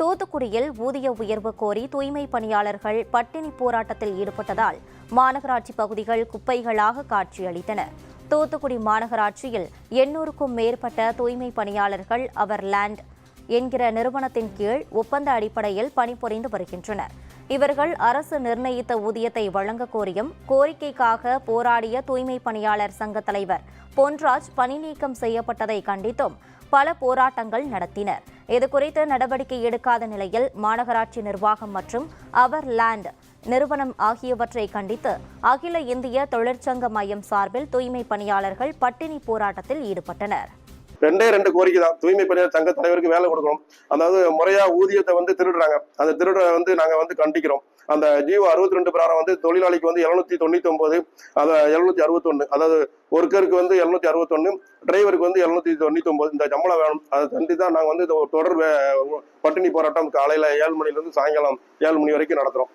தூத்துக்குடியில் ஊதிய உயர்வு கோரி தூய்மை பணியாளர்கள் பட்டினி போராட்டத்தில் ஈடுபட்டதால் மாநகராட்சி பகுதிகள் குப்பைகளாக காட்சியளித்தன. தூத்துக்குடி மாநகராட்சியில் 800க்கும் மேற்பட்ட தூய்மை பணியாளர்கள் அவர் லேண்ட் என்கிற நிறுவனத்தின் கீழ் ஒப்பந்த அடிப்படையில் பணிபுரிந்து வருகின்றனர். இவர்கள் அரசு நிர்ணயித்த ஊதியத்தை வழங்க கோரியும் கோரிக்கைக்காக போராடிய தூய்மை பணியாளர் சங்க தலைவர் பொன்ராஜ் பணி நீக்கம் செய்யப்பட்டதை கண்டித்தும் பல போராட்டங்கள் நடத்தினர். இதுகுறித்து நடவடிக்கை எடுக்காத நிலையில் மாநகராட்சி நிர்வாகம் மற்றும் அவர் லேண்ட் நிறுவனம் ஆகியவற்றை கண்டித்து அகில இந்திய தொழிற்சங்க மையம் சார்பில் தூய்மை பணியாளர்கள் பட்டினி போராட்டத்தில் ஈடுபட்டனர். ரெண்டு கோரிக்கை தான். தூய்மை பணியாளர் சங்க தலைவருக்கு வேலை கொடுக்கணும். அதாவது முறையா ஊதியத்தை திருடுறாங்க. அந்த திருட நாங்க கண்டிக்கிறோம். அந்த ஜியோ 62 பிரகாரம் தொழிலாளிக்கு 799, அதை 761, அதாவது ஒர்க்கருக்கு 761, டிரைவருக்கு 799 இந்த சம்பளம் வேணும். அதை தண்டி தான் நாங்க தொடர் பட்டினி போராட்டம் காலையில 7 மணிலிருந்து சாயங்காலம் 7 மணி வரைக்கும் நடத்துறோம்.